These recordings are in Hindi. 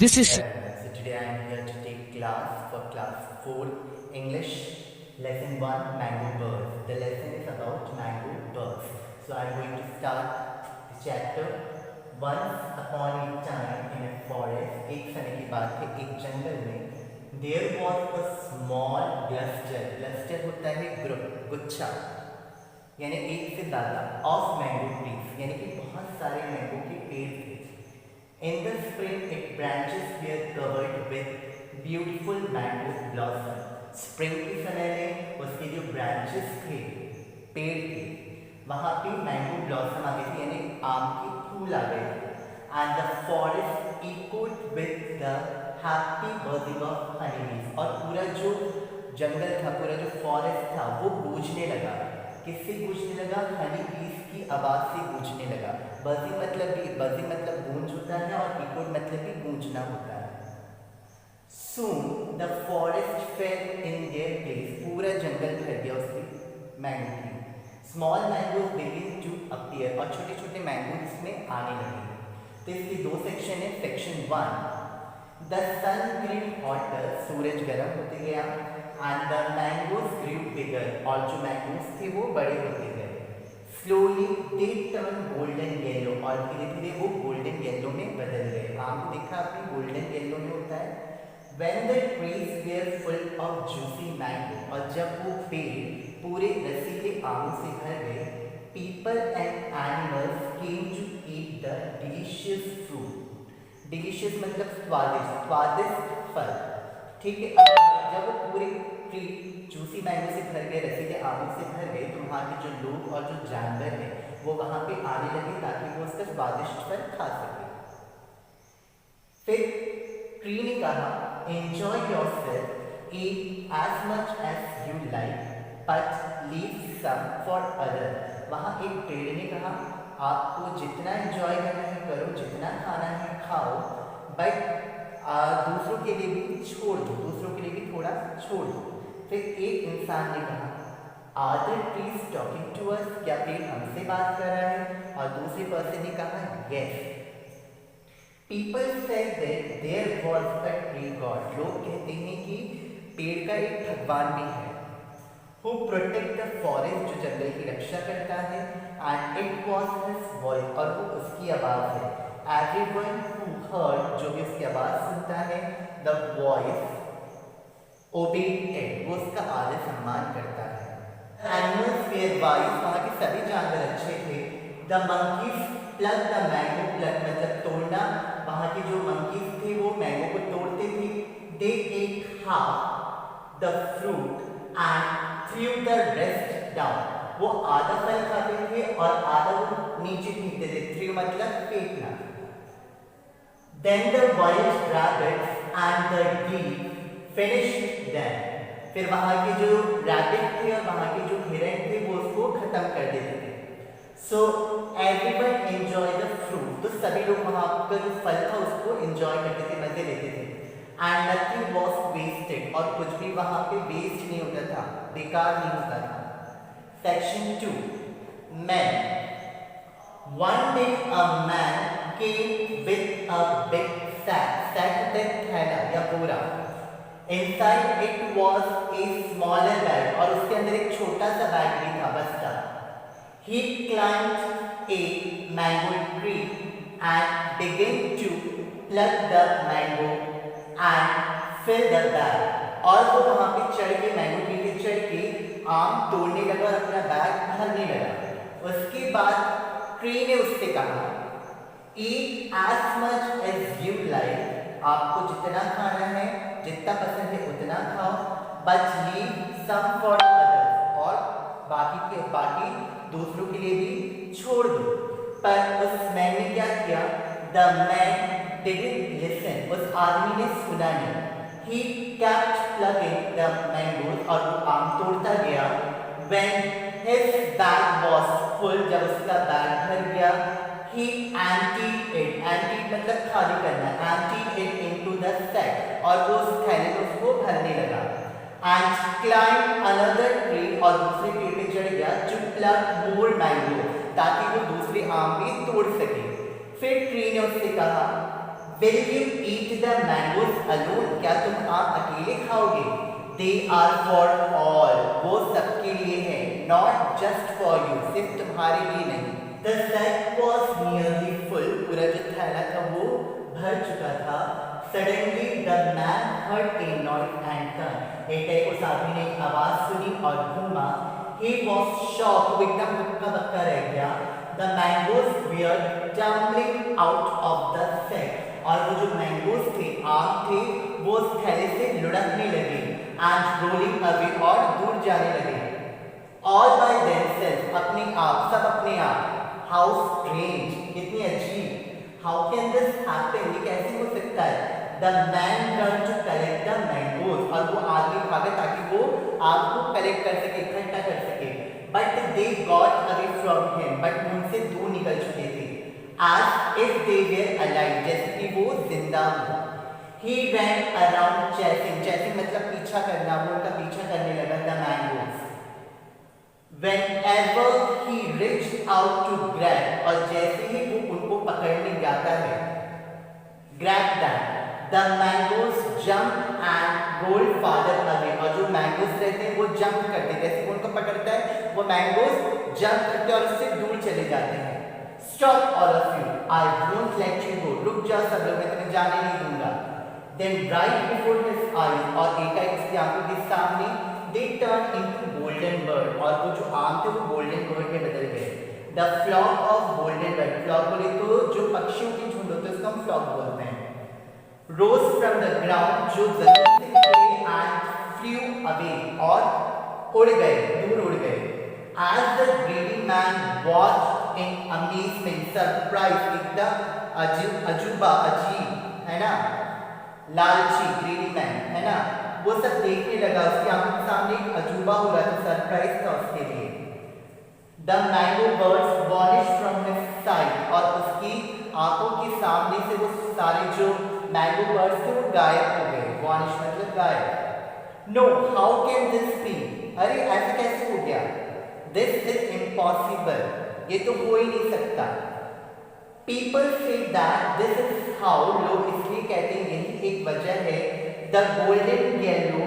This is So today I am here to take class for class 4 English lesson 1 mango birds. The lesson is about mango birds. So I am going to start the chapter. Once upon a time in a forest, एक समय की बात है एक जंगल में, there was a small cluster. Cluster होता है ग्रुप, गुच्छा, यानी एक से ज़्यादा of mango trees, यानी कि बहुत सारे मैंगो के पेड़ थे. In the spring, its branches were covered with beautiful mango blossom. Spring के समय में उसके जो branches थे पेड़ के, वहाँ पे mango blossom आ गई थी, यानी आम के फूल आ गए थे. And the forest echoed with the happy buzzing of honeybees. और पूरा जो जंगल था, पूरा जो forest था, वो गूंजने लगा. किससे गूंजने लगा? हनी बीज की आवाज से गूंजने लगा. बजिंग मतलब गूंज होता है और इकोड मतलब भी गूंजना होता है. Soon the forest fell in their place. पूरा जंगल भर गया उसकी मैंगो की. Small mangoes began to appear. और छोटे छोटे मैंगो इसमें आने लगे. तो इसके दो सेक्शन है. Section 1, the sun grew hotter. सूरज गर्म होते गया. And the mangoes grew bigger. और जो मैंगोज थे वो बड़े होते गए. Slowly they turned golden yellow. और धीरे धीरे वो golden yellow में बदल गए. आम को देखा आपने golden yellow में होता है. When the trees were full of juicy mango. और जब वो पेड़ पूरे रसीले आमों से भर गए, people and animals came to eat the delicious fruit. Delicious मतलब स्वादिष्ट, स्वादिष्ट फल. ठीक है. जब वो पूरे ट्री जूसी मैंगो से भर गए, रसीले आमों से भर गए, तो वहाँ के जो लोग और जो जानवर हैं वो वहाँ पे आने लगे ताकि वो उसका स्वादिष्ट फल खा सके. फिर ट्री ने कहा, enjoy yourself, eat as much as you like, but leave some for others. वहाँ एक पेड़ ने कहा, आपको जितना एंजॉय करना है करो, जितना खाना है खाओ, बट दूसरों के लिए भी छोड़ दो, दूसरों के लिए भी थोड़ा छोड़ दो. फिर एक इंसान ने कहा, are the trees talking to us, क्या पेड़ हमसे बात कर रहा है? और दूसरे पर्सन ने कहा, yes. People said that there was a tree god. लोग कहते हैं कि पेड़ का एक भगवान भी है. हु प्रोटेक्ट द फॉरेस्ट, जो जंगल की रक्षा करता है. And it was his voice, और वो उसकी आवाज है. Everyone who heard, जो भी उसकी आवाज सुनता है, the voice obeyed it, वो उसका आदर सम्मान करता है. Animals were wise, वहाँ के सभी जानवर अच्छे थे. The monkeys plucked the mango, pluck मतलब तोड़ना, वहाँ के जो monkeys थे वो मैंगो को तोड़ते थे. They ate half the fruit and threw the rest down. वो आधा फल खाते थे और आधा वो नीचे फेंकते थे. थ्रू मतलब फेंकना. Then the wild rabbits and the deer finished them. फिर वहाँ के जो रैबिट थे और वहाँ के जो हिरन थे वो उसको खत्म कर देते थे. So everyone enjoyed the fruit. तो सभी लोग वहाँ का जो फल था उसको enjoy करते थे, मजे लेते थे. And nothing was wasted. और कुछ भी वहाँ पे waste नहीं होता था, बेकार नहीं होता था. Section 2, men. One day a man came with a big sack. Sack मतलब थैला या बोरा. Inside it was a smaller bag. और उसके अंदर एक छोटा सा बैग भी था, बस्ता. He climbed a mango tree and began to pluck the mango and fill the bag. और वो वहाँ पे चढ़ के मैंगो ट्री पे चढ़ के आम तोड़ने लगा और अपना बैग भरने लगा. उसके बाद ट्री ने उससे कहा, eat as much as you like. आपको जितना खाना है, जितना पसंद है उतना खाओ, but leave some for others. और बाकी दूसरों के लिए भी छोड़ दो. पर उस मैन ने क्या किया? The man didn't listen. उस आदमी ने सुना नहीं. He kept plucking the mangoes. और वो आम तोड़ता गया. When his bag was full, जब उसका बैग भर गया, he emptied it. Emptied मतलब खाली करना. Emptied it into the sack. और वो उस थैले में उसको भरने लगा. And climbed another tree. और दूसरे पेड़ पे चढ़ गया to pluck more mango, ताकि वो दूसरे आम भी तोड़ सके. फिर ट्री ने उससे कहा, Will you eat the mangoes alone? क्या तुम आम अकेले खाओगे? They are for all. वो सबके लिए है. Not just for you. सिर्फ तुम्हारे लिए नहीं. The sack was nearly full. पूरा जो थैला था वो भर चुका था. Suddenly the man heard a noise and turned. एक उस आदमी ने एक आवाज सुनी और घूमा. He was shocked. वो एकदम हक्का बक्का रह गया. The mangoes were tumbling out of the sack. और वो जो मैंगोज थे, आम थे, वो उस थैले से लुढ़कने लगे and rolling away और दूर जाने लगे. All by themselves, अपने आप, सब अपने आप. How strange, कितनी अजीब. How can this happen? ये कैसे हो सकता है? The man turned to collect the mangoes. और वो आगे भागा ताकि वो आम को कलेक्ट कर सके, इकट्ठा कर सके. But they got away from him. But उनसे दूर निकल चुके थे. As if they were alive, जैसे कि वो जिंदा हो. He ran around chasing. Chasing मतलब पीछा करना. वो उनका पीछा करने लगा the mangoes. Whenever he reached out to grab, और जैसे ही वो उनको पकड़ने जाता है, grab them, the mangoes jump and roll farther away. और जो mangoes रहते हैं वो jump करते हैं. जैसे वो उनको पकड़ता है, वो mangoes jump करते हैं और उससे दूर चले जाते हैं. Stop all of you! I won't let you go. रुक जाओ सब लोग, मैं तुम्हें जाने नहीं दूंगा. Then right before his eyes, और एकाएक उसकी आंखों के सामने, they turned into golden bird. और वो जो आम थे वो golden bird में बदल गए. The flock of golden bird. Flock बोले तो जो पक्षियों की झुंड होते हैं उसको हम flock बोलते हैं. Rose from the ground, जो जमीन से निकले and flew away. और उड़ गए, दूर उड़ गए. As the greedy man watched in amazement, surprise, एकदम अजूबा, अजीब, है ना, लालची, greedy man, है ना, वो सब देखने लगा. उसकी आंखों के सामने एक अजूबा हो रहा था, सरप्राइज था उसके लिए. The mango birds vanished from his sight. और उसकी आंखों के सामने से वो सारे जो मैंगो बर्ड्स थे वो गायब हो गए. Vanish मतलब गायब. No, how can this be? अरे ऐसा कैसे हो गया? This is impossible. ये तो हो ही नहीं सकता. People say that this is how. लोग इसलिए कहते हैं, यही एक वजह है. The golden yellow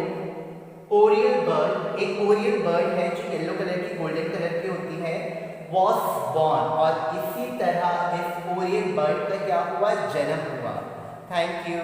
oriole bird, एक oriole bird है जो येलो कलर की गोल्डन कलर की होती है, was born. और इसी तरह इस oriole bird का क्या हुआ, जन्म हुआ. Thank you.